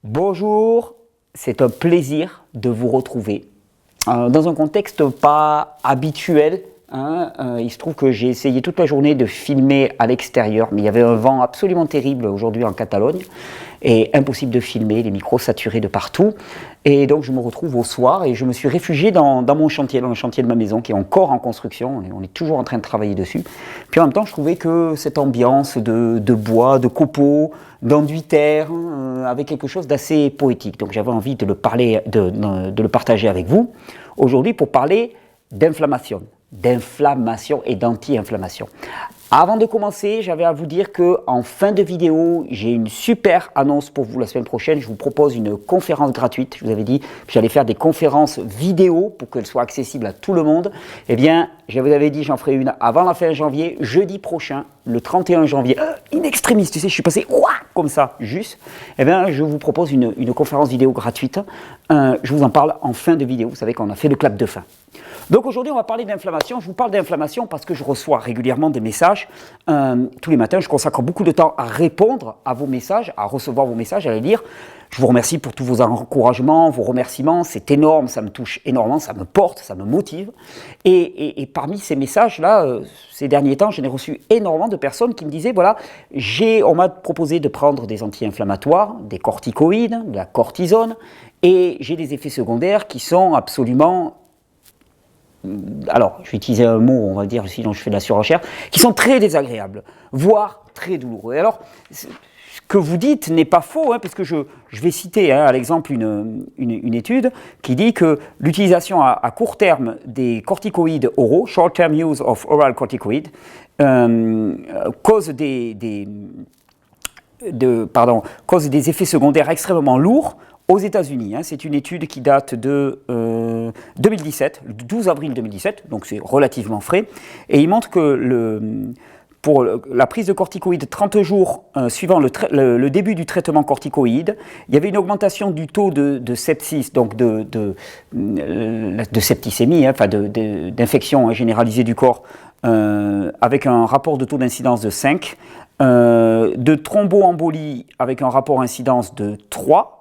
Bonjour, c'est un plaisir de vous retrouver dans un contexte pas habituel. Il se trouve que j'ai essayé toute la journée de filmer à l'extérieur, mais il y avait un vent absolument terrible aujourd'hui en Catalogne et impossible de filmer, les micros saturés de partout. Et donc je me retrouve au soir et je me suis réfugié dans mon chantier, dans le chantier de ma maison qui est encore en construction, on est toujours en train de travailler dessus. Puis en même temps je trouvais que cette ambiance de bois, de copeaux, d'enduit terre, avait quelque chose d'assez poétique. Donc j'avais envie de le partager avec vous aujourd'hui pour parler d'inflammation et d'anti-inflammation. Avant de commencer, j'avais à vous dire qu'en fin de vidéo, j'ai une super annonce pour vous la semaine prochaine. Je vous propose une conférence gratuite. Je vous avais dit que j'allais faire des conférences vidéo pour qu'elles soient accessibles à tout le monde. Eh bien, je vous avais dit j'en ferai une avant la fin janvier, jeudi prochain, le 31 janvier. In extremis, tu sais, je suis passé comme ça, juste. Eh bien, je vous propose une conférence vidéo gratuite. Je vous en parle en fin de vidéo. Vous savez qu'on a fait le clap de fin. Donc aujourd'hui, on va parler d'inflammation. Je vous parle d'inflammation parce que je reçois régulièrement des messages. Tous les matins, je consacre beaucoup de temps à répondre à vos messages, à recevoir vos messages, à les lire. Je vous remercie pour tous vos encouragements, vos remerciements. C'est énorme, ça me touche énormément, ça me porte, ça me motive. Et parmi ces messages-là, ces derniers temps, j'en ai reçu énormément de personnes qui me disaient, voilà, on m'a proposé de prendre des anti-inflammatoires, des corticoïdes, de la cortisone, et j'ai des effets secondaires qui sont absolument... Alors, je vais utiliser un mot, on va dire, sinon je fais de la surenchère, qui sont très désagréables, voire très douloureux. Alors, ce que vous dites n'est pas faux, parce que je vais citer à l'exemple une étude qui dit que l'utilisation à court terme des corticoïdes oraux, short-term use of oral corticoïdes, cause des effets secondaires extrêmement lourds aux États-Unis. C'est une étude qui date de 2017, le 12 avril 2017, donc c'est relativement frais, et il montre que pour la prise de corticoïdes 30 jours suivant le début du traitement corticoïde, il y avait une augmentation du taux de sepsis, donc de septicémie, d'infection généralisée du corps, avec un rapport de taux d'incidence de 5, de thromboembolie avec un rapport incidence de 3,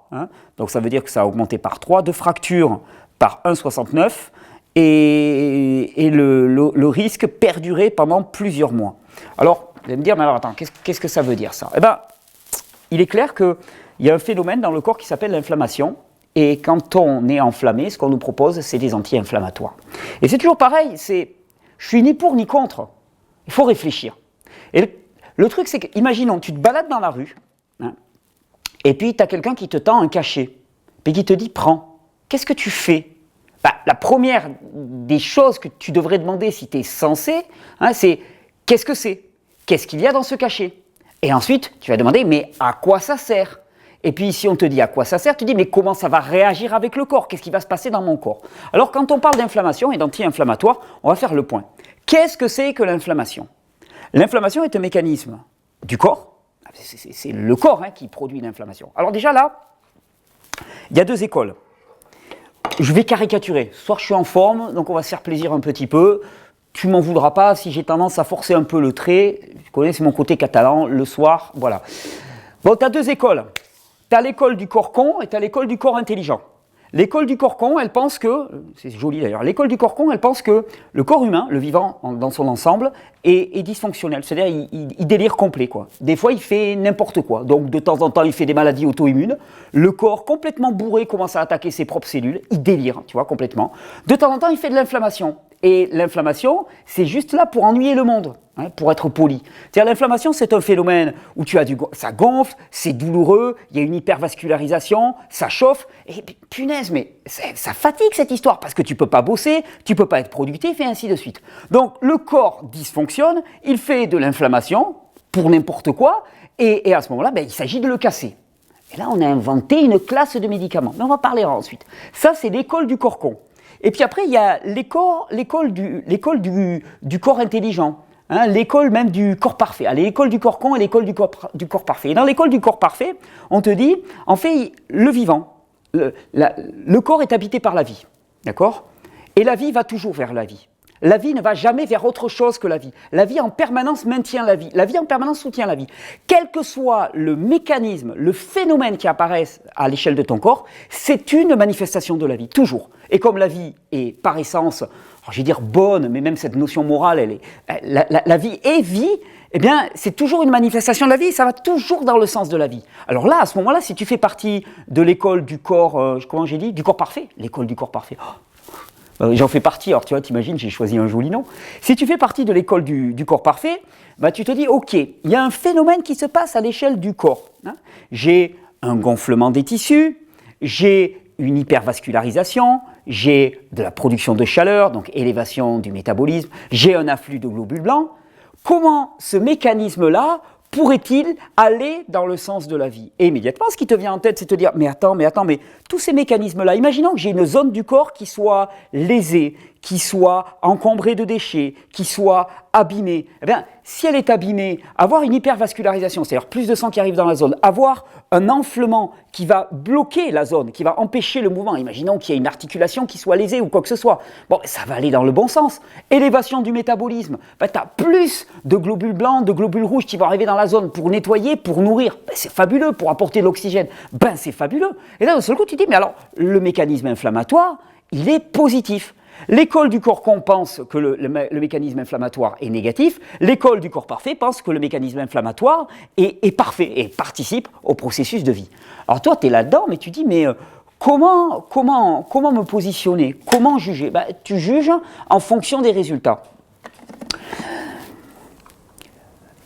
donc ça veut dire que ça a augmenté par 3, de fractures par 1,69 et le risque perdurait pendant plusieurs mois. Alors, vous allez me dire, mais alors attends, qu'est-ce que ça veut dire ça ? Eh bien, il est clair qu'il y a un phénomène dans le corps qui s'appelle l'inflammation, et quand on est enflammé, ce qu'on nous propose, c'est des anti-inflammatoires. Et c'est toujours pareil, je suis ni pour ni contre, il faut réfléchir. Et le truc, c'est que, imaginons, tu te balades dans la rue, et puis tu as quelqu'un qui te tend un cachet, puis qui te dit « prends ». Qu'est-ce que tu fais ? La première des choses que tu devrais demander si tu es censé, c'est « qu'est-ce que c'est ? Qu'est-ce qu'il y a dans ce cachet ?» Et ensuite, tu vas demander « mais à quoi ça sert ?» Et puis si on te dit à quoi ça sert, tu dis « mais comment ça va réagir avec le corps ? Qu'est-ce qui va se passer dans mon corps ?» Alors quand on parle d'inflammation et d'anti-inflammatoire, on va faire le point. Qu'est-ce que c'est que l'inflammation ? L'inflammation est un mécanisme du corps. C'est le corps qui produit l'inflammation. Alors déjà là, il y a deux écoles. Je vais caricaturer. Ce soir, je suis en forme, donc on va se faire plaisir un petit peu. Tu m'en voudras pas si j'ai tendance à forcer un peu le trait. Tu connais, c'est mon côté catalan, le soir, voilà. Bon, tu as deux écoles. Tu as l'école du corps con et tu as l'école du corps intelligent. L'école du corps con, elle pense que, c'est joli d'ailleurs, l'école du corps con, elle pense que le corps humain, le vivant dans son ensemble, est dysfonctionnel. C'est-à-dire, il délire complet, quoi. Des fois, il fait n'importe quoi. Donc, de temps en temps, il fait des maladies auto-immunes. Le corps, complètement bourré, commence à attaquer ses propres cellules. Il délire, tu vois, complètement. De temps en temps, il fait de l'inflammation. Et l'inflammation, c'est juste là pour ennuyer le monde, pour être poli. C'est-à-dire l'inflammation, c'est un phénomène où ça gonfle, c'est douloureux, il y a une hypervascularisation, ça chauffe, et punaise, mais ça fatigue cette histoire, parce que tu ne peux pas bosser, tu ne peux pas être productif, et ainsi de suite. Donc le corps dysfonctionne, il fait de l'inflammation pour n'importe quoi, et à ce moment-là, il s'agit de le casser. Et là, on a inventé une classe de médicaments, mais on va parler ensuite. Ça, c'est l'école du corps con. Et puis après, il y a l'école du corps intelligent, l'école même du corps parfait. Allez, l'école du corps con et l'école du corps parfait. Et dans l'école du corps parfait, on te dit, en fait, le vivant, le corps est habité par la vie, d'accord ? Et la vie va toujours vers la vie. La vie ne va jamais vers autre chose que la vie. La vie en permanence maintient la vie. La vie en permanence soutient la vie. Quel que soit le mécanisme, le phénomène qui apparaisse à l'échelle de ton corps, c'est une manifestation de la vie, toujours. Et comme la vie est par essence, je vais dire bonne, mais même cette notion morale, la vie est vie, eh bien, c'est toujours une manifestation de la vie, ça va toujours dans le sens de la vie. Alors là, à ce moment-là, si tu fais partie de l'école du corps, comment j'ai dit, du corps parfait, l'école du corps parfait, j'en fais partie, alors tu vois, t'imagines, j'ai choisi un joli nom. Si tu fais partie de l'école du corps parfait, bah, tu te dis, ok, il y a un phénomène qui se passe à l'échelle du corps. Hein. J'ai un gonflement des tissus, j'ai une hypervascularisation, j'ai de la production de chaleur, donc élévation du métabolisme, j'ai un afflux de globules blancs. Comment ce mécanisme-là pourrait-il aller dans le sens de la vie? Et immédiatement, ce qui te vient en tête, c'est de te dire, mais attends, mais tous ces mécanismes-là, imaginons que j'ai une zone du corps qui soit lésée, qui soit encombrée de déchets, qui soit abîmée. Eh bien, si elle est abîmée, avoir une hypervascularisation, c'est-à-dire plus de sang qui arrive dans la zone, avoir un enflement qui va bloquer la zone, qui va empêcher le mouvement, imaginons qu'il y ait une articulation qui soit lésée ou quoi que ce soit, bon, ça va aller dans le bon sens. Élévation du métabolisme, ben, tu as plus de globules blancs, de globules rouges qui vont arriver dans la zone pour nettoyer, pour nourrir, ben, c'est fabuleux, pour apporter de l'oxygène, ben, c'est fabuleux. Et là, d'un seul coup, tu dis, mais alors, le mécanisme inflammatoire, il est positif. L'école du corps con pense que le mécanisme inflammatoire est négatif, l'école du corps parfait pense que le mécanisme inflammatoire est parfait et participe au processus de vie. Alors toi, tu es là-dedans, mais tu dis, mais comment me positionner? Comment juger? Ben, tu juges en fonction des résultats.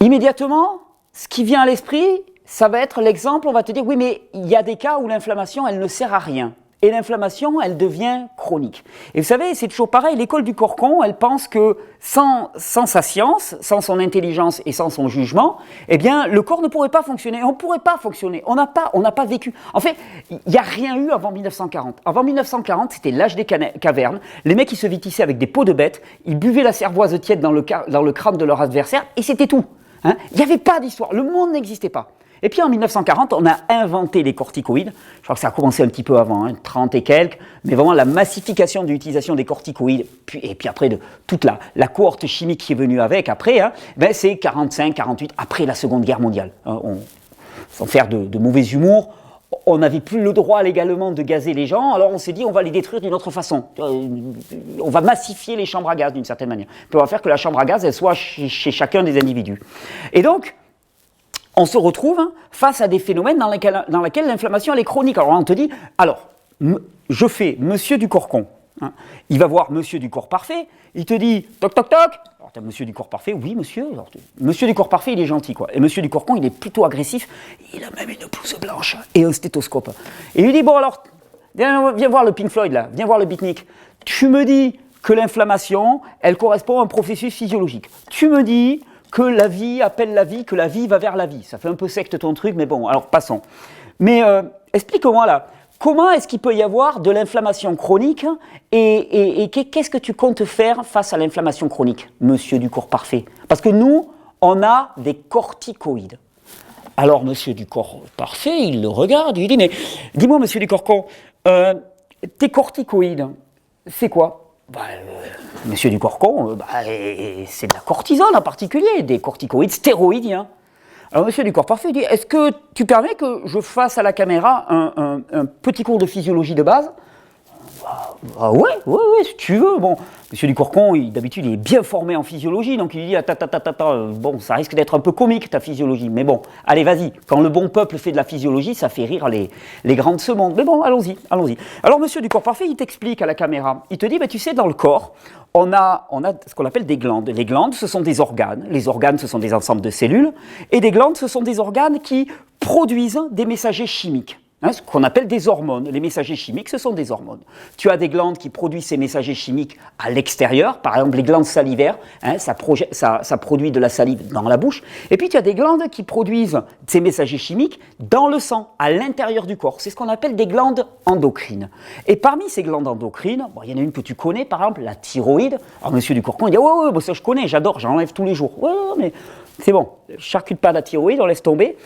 Immédiatement, ce qui vient à l'esprit, ça va être l'exemple, on va te dire, oui, mais il y a des cas où l'inflammation, elle ne sert à rien. Et l'inflammation, elle devient chronique. Et vous savez, c'est toujours pareil, l'école du corps con, elle pense que sans sa science, sans son intelligence et sans son jugement, eh bien, le corps ne pourrait pas fonctionner. On ne pourrait pas fonctionner. On n'a pas vécu. En fait, il n'y a rien eu avant 1940. Avant 1940, c'était l'âge des cavernes. Les mecs, ils se vêtissaient avec des peaux de bêtes, ils buvaient la cervoise tiède dans le crâne de leur adversaire, et c'était tout. Hein. Il n'y avait pas d'histoire. Le monde n'existait pas. Et puis en 1940, on a inventé les corticoïdes. Je crois que ça a commencé un petit peu avant, 30 et quelques, mais vraiment la massification de l'utilisation des corticoïdes, et puis après de toute la cohorte chimique qui est venue avec, après, ben c'est 45, 48, après la Seconde Guerre mondiale. Sans faire de mauvais humour, on n'avait plus le droit légalement de gazer les gens, alors on s'est dit on va les détruire d'une autre façon. On va massifier les chambres à gaz d'une certaine manière. Puis on va faire que la chambre à gaz, elle soit chez chacun des individus. Et donc, on se retrouve face à des phénomènes dans lesquels l'inflammation elle est chronique. Alors on te dit, alors, je fais monsieur du corps con. Hein. Il va voir monsieur du corps parfait, il te dit, toc toc toc. Alors tu as monsieur du corps parfait, oui monsieur. Alors, monsieur du corps parfait, il est gentil quoi. Et monsieur du corps con, il est plutôt agressif, il a même une blouse blanche et un stéthoscope. Et il lui dit, bon alors, viens voir le Pink Floyd là, viens voir le beatnik. Tu me dis que l'inflammation, elle correspond à un processus physiologique. Tu me dis que la vie appelle la vie, que la vie va vers la vie. Ça fait un peu secte ton truc, mais bon, alors passons. Mais explique-moi là, comment est-ce qu'il peut y avoir de l'inflammation chronique et qu'est-ce que tu comptes faire face à l'inflammation chronique, monsieur du corps parfait? Parce que nous, on a des corticoïdes. Alors, monsieur du corps parfait, il le regarde, il dit, mais dis-moi, monsieur du corps con, tes corticoïdes, c'est quoi? Monsieur du corps con, c'est de la cortisone en particulier, des corticoïdes stéroïdiens. Alors monsieur du corps parfait dit, est-ce que tu permets que je fasse à la caméra un petit cours de physiologie de base? Ouais, si tu veux. Bon, monsieur du corps con, d'habitude, il est bien formé en physiologie, donc il lui dit, bon, ça risque d'être un peu comique ta physiologie, mais bon, allez, vas-y. Quand le bon peuple fait de la physiologie, ça fait rire les grands de ce monde. Mais bon, allons-y. Alors, monsieur du corps parfait, il t'explique à la caméra. Il te dit, tu sais, dans le corps, on a ce qu'on appelle des glandes. Les glandes, ce sont des organes. Les organes, ce sont des ensembles de cellules. Et des glandes, ce sont des organes qui produisent des messagers chimiques. Ce qu'on appelle des hormones. Les messagers chimiques, ce sont des hormones. Tu as des glandes qui produisent ces messagers chimiques à l'extérieur, par exemple les glandes salivaires, ça produit de la salive dans la bouche. Et puis tu as des glandes qui produisent ces messagers chimiques dans le sang, à l'intérieur du corps. C'est ce qu'on appelle des glandes endocrines. Et parmi ces glandes endocrines, il y en a une que tu connais, par exemple la thyroïde. Alors monsieur du corps con, il dit ouais, ça je connais, j'adore, j'enlève tous les jours. Ouais, mais c'est bon, charcute pas la thyroïde, on laisse tomber.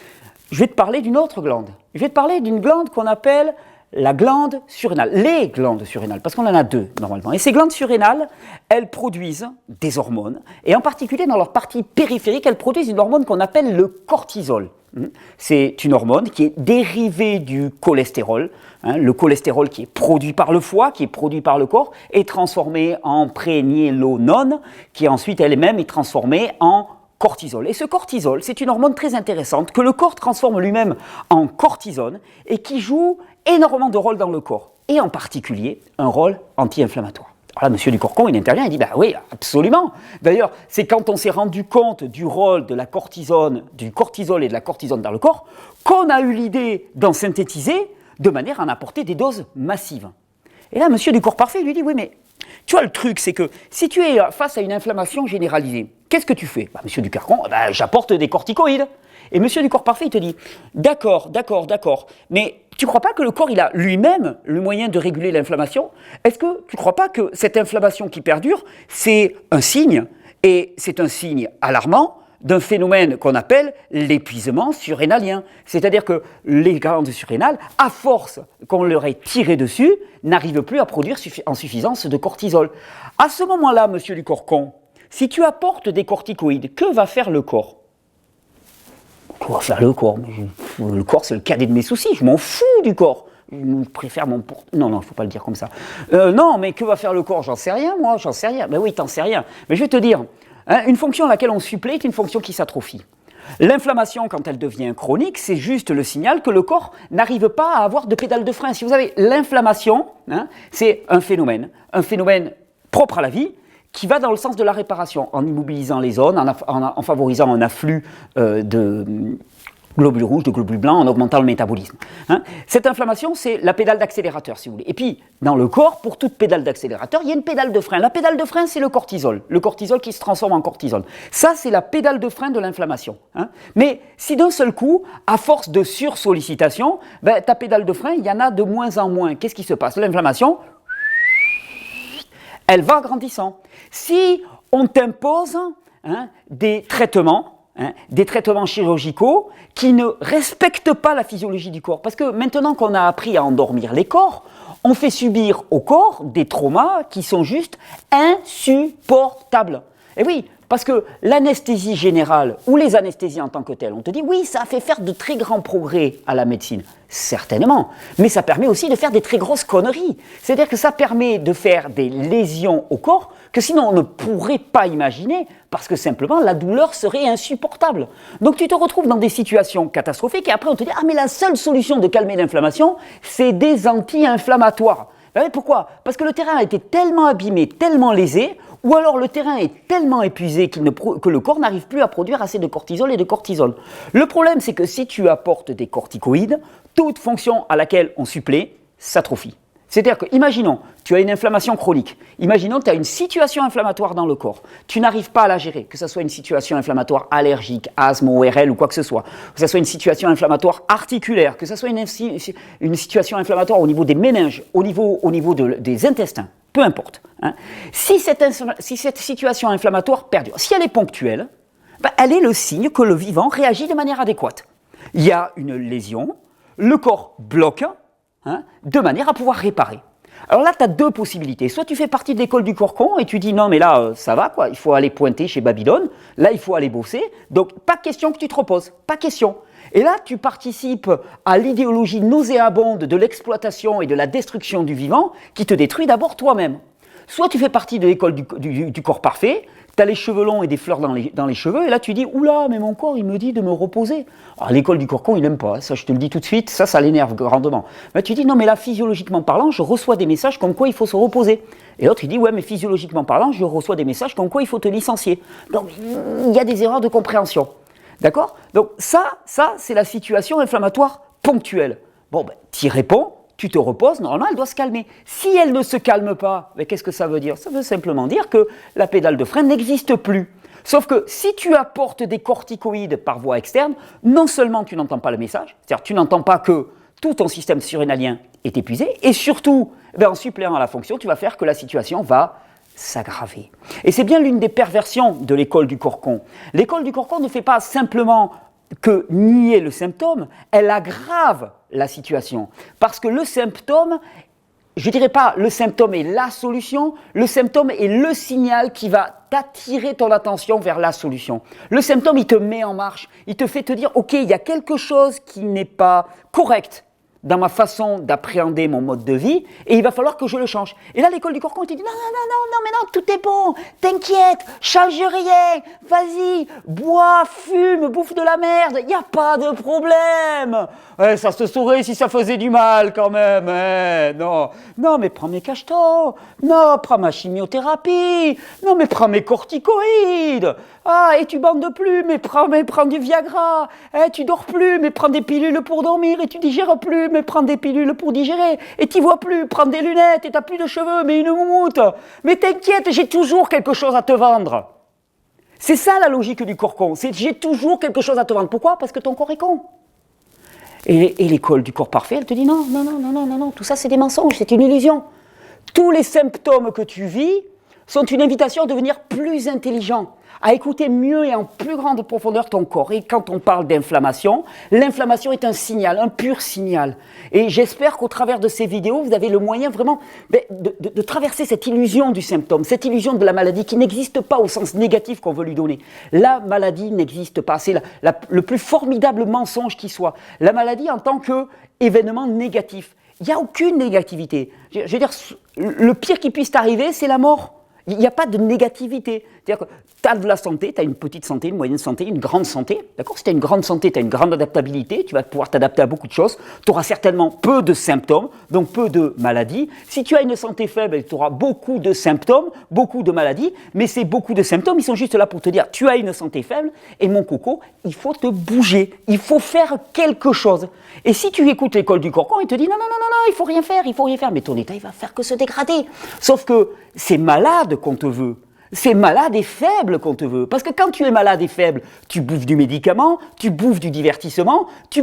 Je vais te parler d'une autre glande. Je vais te parler d'une glande qu'on appelle la glande surrénale, les glandes surrénales, parce qu'on en a deux normalement. Et ces glandes surrénales, elles produisent des hormones, et en particulier dans leur partie périphérique, elles produisent une hormone qu'on appelle le cortisol. C'est une hormone qui est dérivée du cholestérol. Le cholestérol qui est produit par le foie, qui est produit par le corps, est transformé en prégnénolone, qui ensuite elle-même est transformée en cortisol. Et ce cortisol, c'est une hormone très intéressante que le corps transforme lui-même en cortisone et qui joue énormément de rôles dans le corps, et en particulier un rôle anti-inflammatoire. Alors là, monsieur Ducorcon, il intervient, il dit, bah oui, absolument. D'ailleurs, c'est quand on s'est rendu compte du rôle de la cortisone, du cortisol et de la cortisone dans le corps, qu'on a eu l'idée d'en synthétiser de manière à en apporter des doses massives. Et là, monsieur du corps parfait, il lui dit, oui, mais tu vois, le truc, c'est que si tu es face à une inflammation généralisée, qu'est-ce que tu fais? Bah, monsieur Ducorcon, bah, j'apporte des corticoïdes. Et monsieur du corps parfait, il te dit, d'accord, mais tu ne crois pas que le corps, il a lui-même le moyen de réguler l'inflammation? Est-ce que tu ne crois pas que cette inflammation qui perdure, c'est un signe, et c'est un signe alarmant, d'un phénomène qu'on appelle l'épuisement surrénalien. C'est-à-dire que les glandes surrénales, à force qu'on leur ait tiré dessus, n'arrivent plus à produire en suffisance de cortisol. À ce moment-là, monsieur Ducorcon, si tu apportes des corticoïdes, que va faire le corps? Que va faire le corps? Le corps, c'est le cadet de mes soucis, je m'en fous du corps. Je préfère mon Non, il ne faut pas le dire comme ça. Non, mais que va faire le corps? J'en sais rien, moi, j'en sais rien. Ben oui, t'en sais rien. Mais je vais te dire, une fonction à laquelle on supplée est une fonction qui s'atrophie. L'inflammation, quand elle devient chronique, c'est juste le signal que le corps n'arrive pas à avoir de pédale de frein. Si vous avez l'inflammation, c'est un phénomène propre à la vie, qui va dans le sens de la réparation, en immobilisant les zones, en favorisant un afflux de globules rouges, de globules blancs, en augmentant le métabolisme. Cette inflammation, c'est la pédale d'accélérateur, si vous voulez. Et puis, dans le corps, pour toute pédale d'accélérateur, il y a une pédale de frein. La pédale de frein, c'est le cortisol qui se transforme en cortisol. Ça, c'est la pédale de frein de l'inflammation. Mais si d'un seul coup, à force de sursollicitation, ta pédale de frein, il y en a de moins en moins. Qu'est-ce qui se passe? L'inflammation, elle va grandissant. Si on t'impose des traitements chirurgicaux qui ne respectent pas la physiologie du corps, parce que maintenant qu'on a appris à endormir les corps, on fait subir au corps des traumas qui sont juste insupportables. Et oui, parce que l'anesthésie générale ou les anesthésies en tant que telles, on te dit oui, ça a fait faire de très grands progrès à la médecine. Certainement, mais ça permet aussi de faire des très grosses conneries. C'est-à-dire que ça permet de faire des lésions au corps que sinon on ne pourrait pas imaginer, parce que simplement la douleur serait insupportable. Donc tu te retrouves dans des situations catastrophiques et après on te dit « Ah mais la seule solution de calmer l'inflammation, c'est des anti-inflammatoires ». Ben oui, pourquoi? Parce que le terrain a été tellement abîmé, tellement lésé, ou alors le terrain est tellement épuisé que le corps n'arrive plus à produire assez de cortisol et de cortisone. Le problème, c'est que si tu apportes des corticoïdes, toute fonction à laquelle on supplée s'atrophie. C'est-à-dire que, imaginons, tu as une inflammation chronique, imaginons que tu as une situation inflammatoire dans le corps, tu n'arrives pas à la gérer, que ce soit une situation inflammatoire allergique, asthme, ORL ou quoi que ce soit une situation inflammatoire articulaire, que ce soit une situation inflammatoire au niveau des méninges, au niveau des intestins, peu importe. Si cette situation inflammatoire perdure, si elle est ponctuelle, elle est le signe que le vivant réagit de manière adéquate. Il y a une lésion, le corps bloque, de manière à pouvoir réparer. Alors là, tu as deux possibilités. Soit tu fais partie de l'école du Corcon et tu dis non, mais là, ça va, quoi. Il faut aller pointer chez Babylone. Là, il faut aller bosser. Donc, pas question que tu te reposes. Pas question. Et là, tu participes à l'idéologie nauséabonde de l'exploitation et de la destruction du vivant qui te détruit d'abord toi-même. Soit tu fais partie de l'école du corps parfait, tu as les cheveux longs et des fleurs dans les cheveux, et là tu dis « Oula, mais mon corps, il me dit de me reposer ». Alors l'école du Corcon, il n'aime pas, ça je te le dis tout de suite, ça l'énerve grandement. Mais tu dis « Non, mais là, physiologiquement parlant, je reçois des messages comme quoi il faut se reposer ». Et l'autre, il dit « Ouais, mais physiologiquement parlant, je reçoa des messages comme quoi il faut te licencier ». Donc il y a des erreurs de compréhension. D'accord? Donc ça c'est la situation inflammatoire ponctuelle. Bon, tu y réponds. Tu te reposes, normalement, elle doit se calmer. Si elle ne se calme pas, qu'est-ce que ça veut dire? Ça veut simplement dire que la pédale de frein n'existe plus. Sauf que si tu apportes des corticoïdes par voie externe, non seulement tu n'entends pas le message, c'est-à-dire tu n'entends pas que tout ton système surrénalien est épuisé, et surtout, en suppléant à la fonction, tu vas faire que la situation va s'aggraver. Et c'est bien l'une des perversions de l'école du Corcon. L'école du Corcon ne fait pas simplement que nier le symptôme, elle aggrave la situation. Parce que le symptôme, je ne dirais pas le symptôme est la solution, le symptôme est le signal qui va t'attirer ton attention vers la solution. Le symptôme, il te met en marche, il te fait te dire, ok, il y a quelque chose qui n'est pas correct dans ma façon d'appréhender mon mode de vie, et il va falloir que je le change. Et là, l'école du Corcon, te dit, non, mais non, tout est bon, t'inquiète, change rien, vas-y, bois, fume, bouffe de la merde, il n'y a pas de problème. Ouais, ça se saurait si ça faisait du mal quand même, non, mais prends mes cachetons, non, prends ma chimiothérapie, non, mais prends mes corticoïdes, et tu bandes plus, mais prends du Viagra, tu dors plus, mais prends des pilules pour dormir, et tu digères plus, mais prends des pilules pour digérer, et tu vois plus, prends des lunettes, et t'as plus de cheveux, mais une moumoute, mais t'inquiète, j'ai toujours quelque chose à te vendre. C'est ça la logique du corps con, c'est j'ai toujours quelque chose à te vendre. Pourquoi? Parce que ton corps est con. Et l'école du corps parfait, elle te dit non, tout ça c'est des mensonges, c'est une illusion. Tous les symptômes que tu vis sont une invitation à devenir plus intelligent, à écouter mieux et en plus grande profondeur ton corps. Et quand on parle d'inflammation, l'inflammation est un signal, un pur signal. Et j'espère qu'au travers de ces vidéos, vous avez le moyen vraiment de traverser cette illusion du symptôme, cette illusion de la maladie qui n'existe pas au sens négatif qu'on veut lui donner. La maladie n'existe pas, c'est le plus formidable mensonge qui soit. La maladie en tant qu'événement négatif. Il n'y a aucune négativité. Je veux dire, le pire qui puisse t'arriver, c'est la mort. Il n'y a pas de négativité. C'est-à-dire que tu as de la santé, tu as une petite santé, une moyenne santé, une grande santé. D'accord ? Si tu as une grande santé, tu as une grande adaptabilité, tu vas pouvoir t'adapter à beaucoup de choses. Tu auras certainement peu de symptômes, donc peu de maladies. Si tu as une santé faible, tu auras beaucoup de symptômes, beaucoup de maladies. Mais ces beaucoup de symptômes, ils sont juste là pour te dire, tu as une santé faible et mon coco, il faut te bouger. Il faut faire quelque chose. Et si tu écoutes l'école du Corcon, il te dit, non, il faut rien faire. Mais ton état, il va faire que se dégrader. Sauf que c'est malade qu'on te veut. C'est malade et faible qu'on te veut. Parce que quand tu es malade et faible, tu bouffes du médicament, tu bouffes du divertissement, tu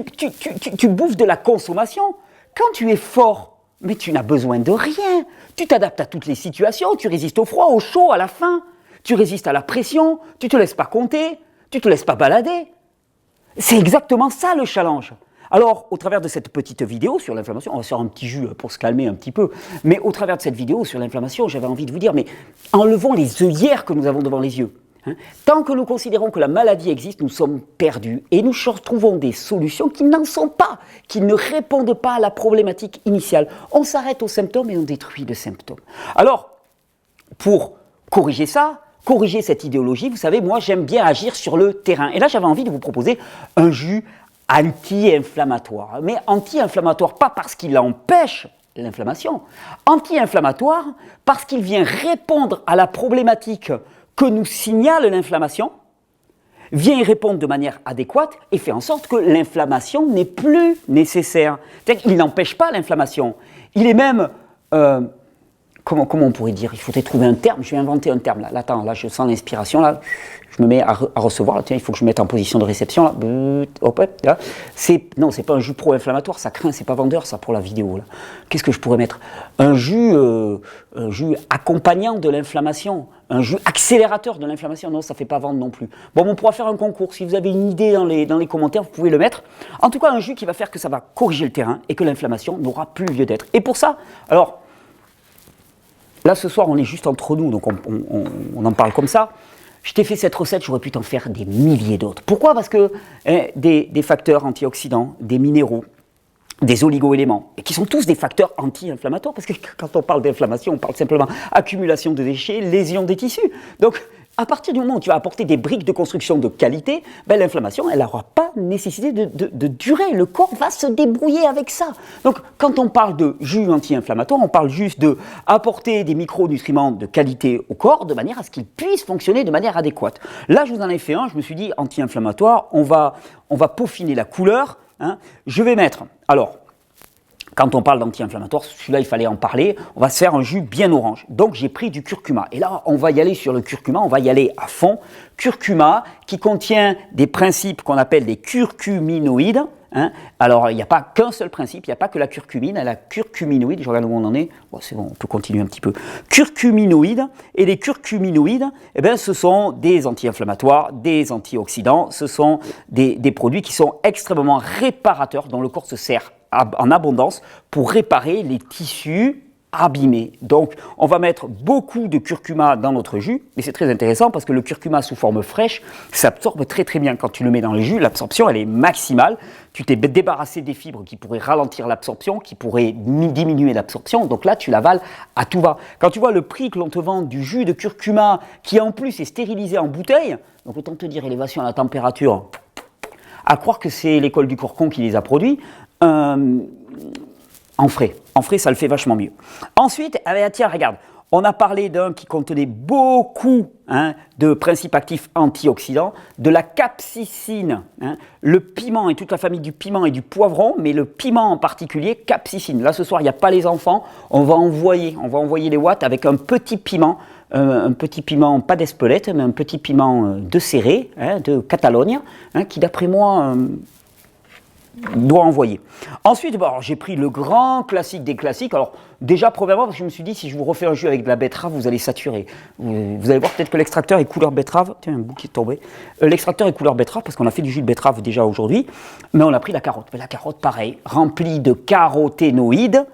bouffes de la consommation. Quand tu es fort, mais tu n'as besoin de rien. Tu t'adaptes à toutes les situations, tu résistes au froid, au chaud, à la faim. Tu résistes à la pression, tu ne te laisses pas compter, tu ne te laisses pas balader. C'est exactement ça le challenge. Alors, au travers de cette petite vidéo sur l'inflammation, on va se faire un petit jus pour se calmer un petit peu, mais au travers de cette vidéo sur l'inflammation, j'avais envie de vous dire, mais enlevons les œillères que nous avons devant les yeux. Tant que nous considérons que la maladie existe, nous sommes perdus et nous trouvons des solutions qui n'en sont pas, qui ne répondent pas à la problématique initiale. On s'arrête aux symptômes et on détruit le symptôme. Alors, pour corriger ça, corriger cette idéologie, vous savez, moi j'aime bien agir sur le terrain. Et là, j'avais envie de vous proposer un jus anti-inflammatoire. Mais anti-inflammatoire, pas parce qu'il empêche l'inflammation, anti-inflammatoire parce qu'il vient répondre à la problématique que nous signale l'inflammation, vient y répondre de manière adéquate et fait en sorte que l'inflammation n'est plus nécessaire. C'est-à-dire qu'il n'empêche pas l'inflammation. Il est même... Comment on pourrait dire? Il faudrait trouver un terme. Je vais inventer un terme. Là, attends, là, je sens l'inspiration. Là, je me mets à recevoir. Là, tiens, il faut que je me mette en position de réception. Là, hop, là. Non, c'est pas un jus pro-inflammatoire. Ça craint. C'est pas vendeur, ça, pour la vidéo. Là. Qu'est-ce que je pourrais mettre? Un jus accompagnant de l'inflammation. Un jus accélérateur de l'inflammation. Non, ça fait pas vendre non plus. Bon, on pourra faire un concours. Si vous avez une idée dans les commentaires, vous pouvez le mettre. En tout cas, un jus qui va faire que ça va corriger le terrain et que l'inflammation n'aura plus lieu d'être. Et pour ça, alors. Là, ce soir, on est juste entre nous, donc on en parle comme ça. Je t'ai fait cette recette, j'aurais pu t'en faire des milliers d'autres. Pourquoi? Parce que des facteurs antioxydants, des minéraux, des oligo-éléments, et qui sont tous des facteurs anti-inflammatoires, parce que quand on parle d'inflammation, on parle simplement accumulation de déchets, lésion des tissus. Donc, à partir du moment où tu vas apporter des briques de construction de qualité, ben, l'inflammation, elle n'aura pas nécessité de durer. Le corps va se débrouiller avec ça. Donc, quand on parle de jus anti-inflammatoire, on parle juste d'apporter des micronutriments de qualité au corps de manière à ce qu'il puisse fonctionner de manière adéquate. Là, je vous en ai fait un, je me suis dit anti-inflammatoire, on va peaufiner la couleur. Je vais mettre, alors, quand on parle d'anti-inflammatoire, celui-là, il fallait en parler, on va se faire un jus bien orange. Donc, j'ai pris du curcuma. Et là, on va y aller sur le curcuma, on va y aller à fond. Curcuma qui contient des principes qu'on appelle des curcuminoïdes. hein. Alors, il n'y a pas qu'un seul principe, il n'y a pas que la curcumine, la curcuminoïde, je regarde où on en est, bon, c'est bon, on peut continuer un petit peu. Curcuminoïdes, et les curcuminoïdes, eh bien, ce sont des anti-inflammatoires, des antioxydants, ce sont des produits qui sont extrêmement réparateurs, dont le corps se sert en abondance pour réparer les tissus abîmés. Donc, on va mettre beaucoup de curcuma dans notre jus, et c'est très intéressant parce que le curcuma sous forme fraîche s'absorbe très très bien. Quand tu le mets dans le jus, l'absorption elle est maximale. Tu t'es débarrassé des fibres qui pourraient ralentir l'absorption, qui pourraient diminuer l'absorption, donc là tu l'avales à tout va. Quand tu vois le prix que l'on te vend du jus de curcuma, qui en plus est stérilisé en bouteille, donc autant te dire élévation à la température, à croire que c'est l'école du Corcon qui les a produits, en frais, ça le fait vachement mieux. Ensuite, tiens, regarde, on a parlé d'un qui contenait beaucoup de principes actifs antioxydants, de la capsicine, le piment et toute la famille du piment et du poivron, mais le piment en particulier, capsicine. Là, ce soir, il n'y a pas les enfants, on va envoyer les watts avec un petit piment, pas d'Espelette, mais un petit piment de Céré, de Catalogne, qui d'après moi doit envoyer. Ensuite, bon, j'ai pris le grand classique des classiques. Alors, déjà, premièrement, parce que je me suis dit, si je vous refais un jus avec de la betterave, vous allez saturer. Vous allez voir peut-être que l'extracteur est couleur betterave. Tiens, un bout qui est tombé. L'extracteur est couleur betterave parce qu'on a fait du jus de betterave déjà aujourd'hui. Mais on a pris la carotte. Mais la carotte, pareil, remplie de caroténoïdes.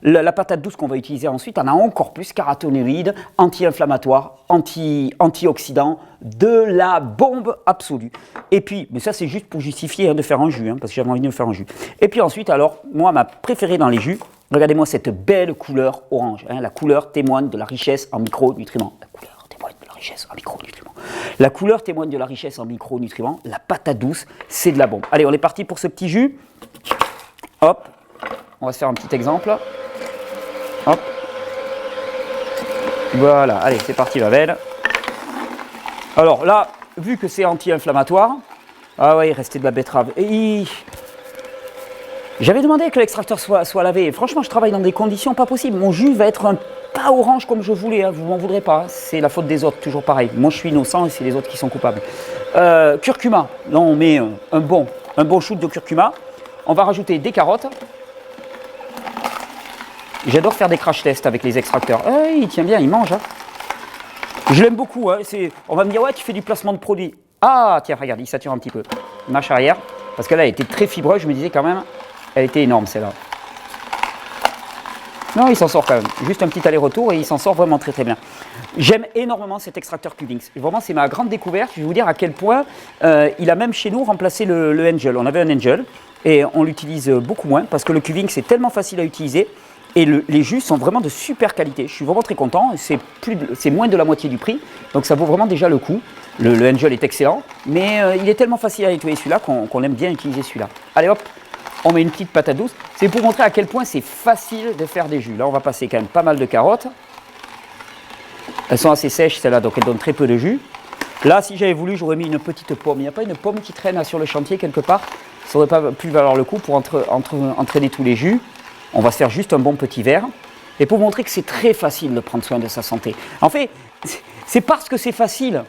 La patate douce qu'on va utiliser ensuite en a encore plus, caroténoïdes, anti-inflammatoires, antioxydants, de la bombe absolue. Et puis, mais ça c'est juste pour justifier de faire un jus, parce que j'avais envie de faire un jus. Et puis ensuite, alors, moi, ma préférée dans les jus, regardez-moi cette belle couleur orange. La couleur témoigne de la richesse en micronutriments. La couleur témoigne de la richesse en micronutriments. La couleur témoigne de la richesse en micronutriments. La patate douce, c'est de la bombe. Allez, on est parti pour ce petit jus. Hop. On va se faire un petit exemple. Hop. Voilà, allez, c'est parti, ma belle. Alors là, vu que c'est anti-inflammatoire, ah ouais, il restait de la betterave. Et j'avais demandé que l'extracteur soit lavé. Et franchement, je travaille dans des conditions pas possibles. Mon jus va être pas orange comme je voulais, vous m'en voudrez pas. C'est la faute des autres, toujours pareil. Moi, je suis innocent et c'est les autres qui sont coupables. Curcuma, là, on met un bon shoot de curcuma. On va rajouter des carottes. J'adore faire des crash tests avec les extracteurs. Il tient bien, il mange. Je l'aime beaucoup. On va me dire, ouais, tu fais du placement de produits. Ah, tiens, regarde, il sature un petit peu. Marche arrière. Parce que là, elle était très fibreuse. Je me disais quand même, elle était énorme, celle-là. Non, il s'en sort quand même. Juste un petit aller-retour et il s'en sort vraiment très très bien. J'aime énormément cet extracteur Cuvings. Vraiment, c'est ma grande découverte. Je vais vous dire à quel point il a même chez nous remplacé le Angel. On avait un Angel et on l'utilise beaucoup moins parce que le Cuvings, c'est tellement facile à utiliser. Et les jus sont vraiment de super qualité. Je suis vraiment très content. C'est moins de la moitié du prix. Donc ça vaut vraiment déjà le coup. Le Angel est excellent. Mais il est tellement facile à nettoyer celui-là qu'on aime bien utiliser celui-là. Allez hop, on met une petite patate douce. C'est pour montrer à quel point c'est facile de faire des jus. Là on va passer quand même pas mal de carottes. Elles sont assez sèches celles-là, donc elles donnent très peu de jus. Là si j'avais voulu, j'aurais mis une petite pomme. Il n'y a pas une pomme qui traîne là, sur le chantier quelque part. Ça n'aurait pas pu valoir le coup pour entraîner tous les jus. On va se faire juste un bon petit verre. Et pour montrer que c'est très facile de prendre soin de sa santé. En fait, c'est parce que c'est facile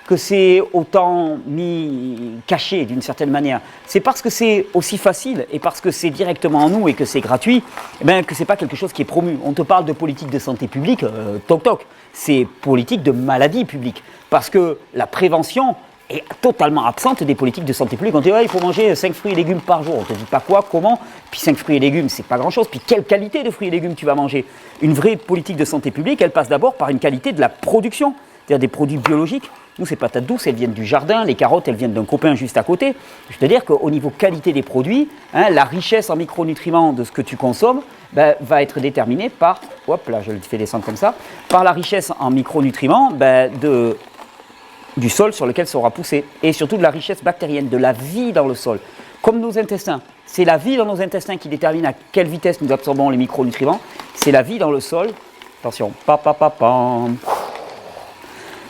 que c'est autant mis caché d'une certaine manière. C'est parce que c'est aussi facile et parce que c'est directement en nous et que c'est gratuit, que ce n'est pas quelque chose qui est promu. On te parle de politique de santé publique, toc toc. C'est politique de maladie publique. Parce que la prévention est totalement absente des politiques de santé publique. On te dit, il faut manger 5 fruits et légumes par jour. On ne te dit pas quoi, comment. Puis 5 fruits et légumes, c'est pas grand-chose. Puis quelle qualité de fruits et légumes tu vas manger? Une vraie politique de santé publique, elle passe d'abord par une qualité de la production, c'est-à-dire des produits biologiques. Nous, ces patates douces, elles viennent du jardin. Les carottes, elles viennent d'un copain juste à côté. Je veux dire qu'au niveau qualité des produits, la richesse en micronutriments de ce que tu consommes va être déterminée par, hop là, je le fais descendre comme ça, par la richesse en micronutriments du sol sur lequel ça aura poussé, et surtout de la richesse bactérienne, de la vie dans le sol. Comme nos intestins, c'est la vie dans nos intestins qui détermine à quelle vitesse nous absorbons les micronutriments, c'est la vie dans le sol, attention,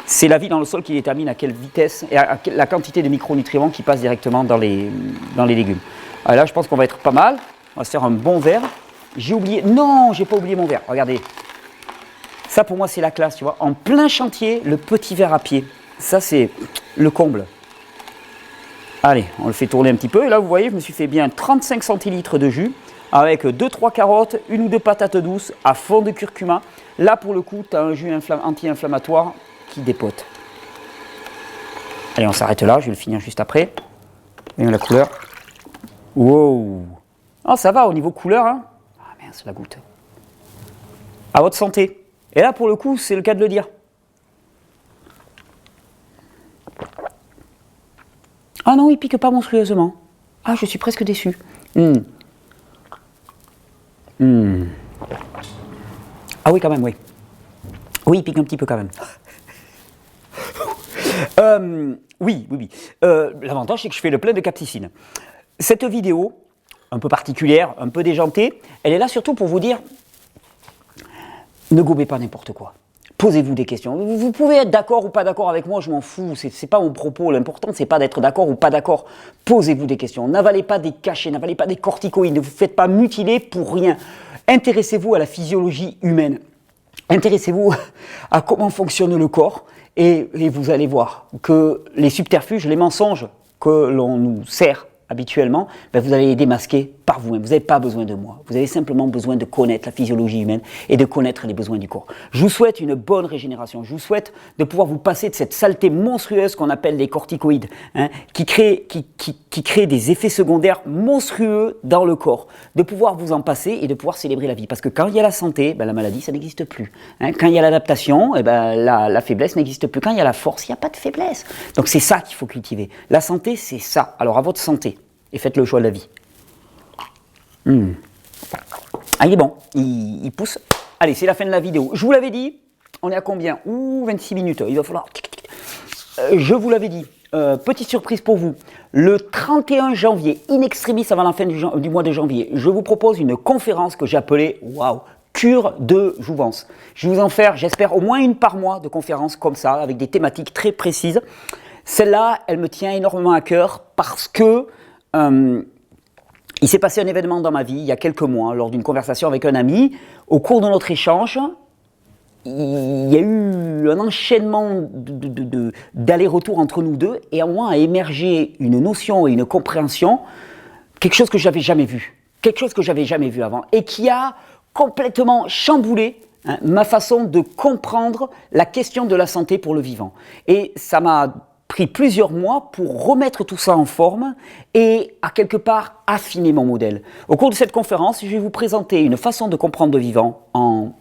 c'est la vie dans le sol qui détermine à quelle vitesse et à la quantité de micronutriments qui passent directement dans les légumes. Alors là, je pense qu'on va être pas mal, on va se faire un bon verre. J'ai oublié, non, j'ai pas oublié mon verre, regardez. Ça pour moi c'est la classe, tu vois, en plein chantier, le petit verre à pied. Ça, c'est le comble. Allez, on le fait tourner un petit peu. Et là, vous voyez, je me suis fait bien 35 centilitres de jus avec 2-3 carottes, une ou deux patates douces à fond de curcuma. Là, pour le coup, tu as un jus anti-inflammatoire qui dépote. Allez, on s'arrête là. Je vais le finir juste après. Voyons la couleur. Wow! Oh, ça va au niveau couleur. Hein. Ah, mince, la goutte. À votre santé. Et là, pour le coup, c'est le cas de le dire. Ah non, il pique pas monstrueusement. Ah, je suis presque déçu. Ah oui, quand même, oui. Oui, il pique un petit peu quand même. Oui. L'avantage, c'est que je fais le plein de capsaïcine. Cette vidéo, un peu particulière, un peu déjantée, elle est là surtout pour vous dire, ne gobez pas n'importe quoi. Posez-vous des questions. Vous pouvez être d'accord ou pas d'accord avec moi, je m'en fous. C'est pas mon propos. L'important, c'est pas d'être d'accord ou pas d'accord. Posez-vous des questions. N'avalez pas des cachets, n'avalez pas des corticoïdes. Ne vous faites pas mutiler pour rien. Intéressez-vous à la physiologie humaine. Intéressez-vous à comment fonctionne le corps et vous allez voir que les subterfuges, les mensonges que l'on nous sert habituellement, vous allez les démasquer par vous-même. Vous n'avez pas besoin de moi. Vous avez simplement besoin de connaître la physiologie humaine et de connaître les besoins du corps. Je vous souhaite une bonne régénération. Je vous souhaite de pouvoir vous passer de cette saleté monstrueuse qu'on appelle les corticoïdes, qui crée des effets secondaires monstrueux dans le corps. De pouvoir vous en passer et de pouvoir célébrer la vie. Parce que quand il y a la santé, la maladie, ça n'existe plus. Quand il y a l'adaptation, la faiblesse n'existe plus. Quand il y a la force, il n'y a pas de faiblesse. Donc c'est ça qu'il faut cultiver. La santé, c'est ça. Alors à votre santé. Et faites le choix de la vie. Ah, il est bon, il pousse. Allez, c'est la fin de la vidéo. Je vous l'avais dit, on est à combien? 26 minutes, il va falloir... je vous l'avais dit, petite surprise pour vous. Le 31 janvier, in extremis avant la fin du mois de janvier, je vous propose une conférence que j'ai appelée, waouh, cure de jouvence. Je vais vous en faire, j'espère, au moins une par mois de conférences comme ça, avec des thématiques très précises. Celle-là, elle me tient énormément à cœur parce que... il s'est passé un événement dans ma vie il y a quelques mois lors d'une conversation avec un ami. Au cours de notre échange, il y a eu un enchaînement d'allers-retours entre nous deux et en moi a émergé une notion et une compréhension, quelque chose que je n'avais jamais vu, avant et qui a complètement chamboulé ma façon de comprendre la question de la santé pour le vivant. Et ça m'a pris plusieurs mois pour remettre tout ça en forme et à quelque part affiner mon modèle. Au cours de cette conférence, je vais vous présenter une façon de comprendre le vivant en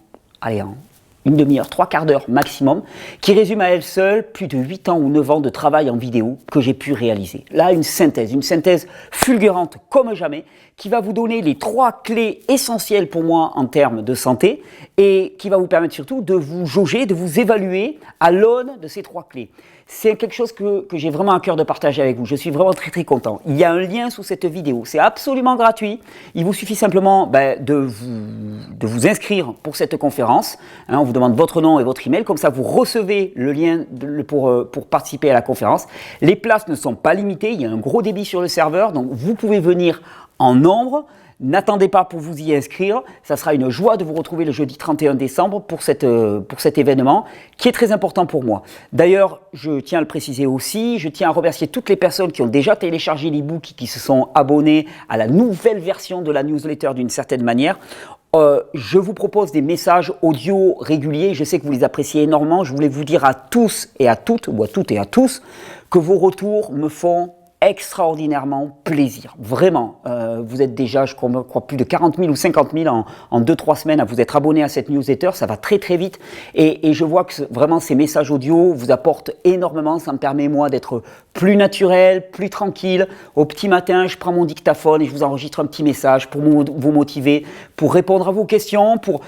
une demi-heure, 3/4 d'heure maximum, qui résume à elle seule plus de 8 ans ou 9 ans de travail en vidéo que j'ai pu réaliser. Là, une synthèse fulgurante comme jamais, qui va vous donner les 3 clés essentielles pour moi en termes de santé et qui va vous permettre surtout de vous jauger, de vous évaluer à l'aune de ces 3 clés. C'est quelque chose que j'ai vraiment à cœur de partager avec vous. Je suis vraiment très content. Il y a un lien sous cette vidéo. C'est absolument gratuit. Il vous suffit simplement de vous inscrire pour cette conférence. On vous demande votre nom et votre email. Comme ça, vous recevez le lien pour participer à la conférence. Les places ne sont pas limitées. Il y a un gros débit sur le serveur. Donc, vous pouvez venir en nombre. N'attendez pas pour vous y inscrire, ça sera une joie de vous retrouver le jeudi 31 décembre pour cet événement qui est très important pour moi. D'ailleurs, je tiens à le préciser aussi, je tiens à remercier toutes les personnes qui ont déjà téléchargé l'e-book et qui se sont abonnées à la nouvelle version de la newsletter d'une certaine manière. Je vous propose des messages audio réguliers, je sais que vous les appréciez énormément, je voulais vous dire à tous et à toutes, ou à toutes et à tous, que vos retours me font extraordinairement plaisir. Vraiment, vous êtes déjà, je crois, plus de 40 000 ou 50 000 en 2-3 semaines à vous être abonné à cette newsletter. Ça va très vite et je vois que vraiment ces messages audio vous apportent énormément. Ça me permet moi d'être plus naturel, plus tranquille. Au petit matin, je prends mon dictaphone et je vous enregistre un petit message pour vous motiver, pour répondre à vos questions, pour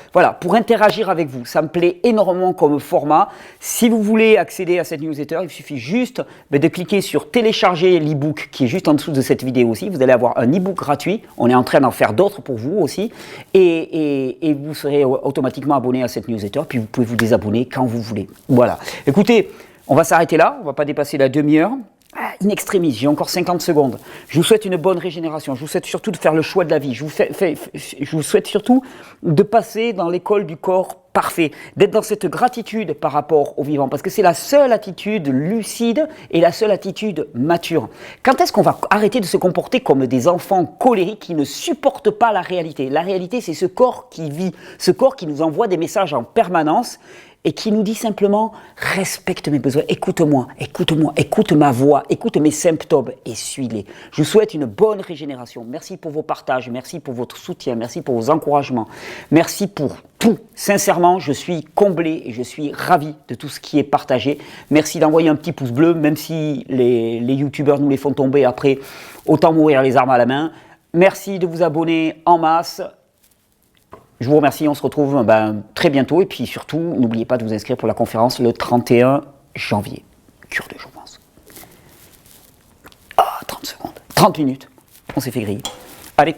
interagir avec vous. Ça me plaît énormément comme format. Si vous voulez accéder à cette newsletter, il suffit juste de cliquer sur télécharger l'e-book qui est juste en dessous de cette vidéo aussi. Vous allez avoir un e-book gratuit. On est en train d'en faire d'autres pour vous aussi. Et vous serez automatiquement abonné à cette newsletter. Puis vous pouvez vous désabonner quand vous voulez. Voilà. Écoutez, on va s'arrêter là. On ne va pas dépasser la demi-heure. In extremis, j'ai encore 50 secondes. Je vous souhaite une bonne régénération. Je vous souhaite surtout de faire le choix de la vie. Je vous souhaite surtout de passer dans l'école du corps parfait, d'être dans cette gratitude par rapport au vivant, parce que c'est la seule attitude lucide et la seule attitude mature. Quand est-ce qu'on va arrêter de se comporter comme des enfants colériques qui ne supportent pas la réalité? La réalité, c'est ce corps qui vit, ce corps qui nous envoie des messages en permanence et qui nous dit simplement « respecte mes besoins, écoute-moi, écoute-moi, écoute ma voix, écoute mes symptômes et suis-les ». Je vous souhaite une bonne régénération. Merci pour vos partages, merci pour votre soutien, merci pour vos encouragements, merci pour tout. Sincèrement, je suis comblé et je suis ravi de tout ce qui est partagé. Merci d'envoyer un petit pouce bleu, même si les youtubeurs nous les font tomber après, autant mourir les armes à la main. Merci de vous abonner en masse. Je vous remercie, on se retrouve très bientôt et puis surtout, n'oubliez pas de vous inscrire pour la conférence le 31 janvier. Cure de jouvence. 30 secondes, 30 minutes, on s'est fait griller. Allez.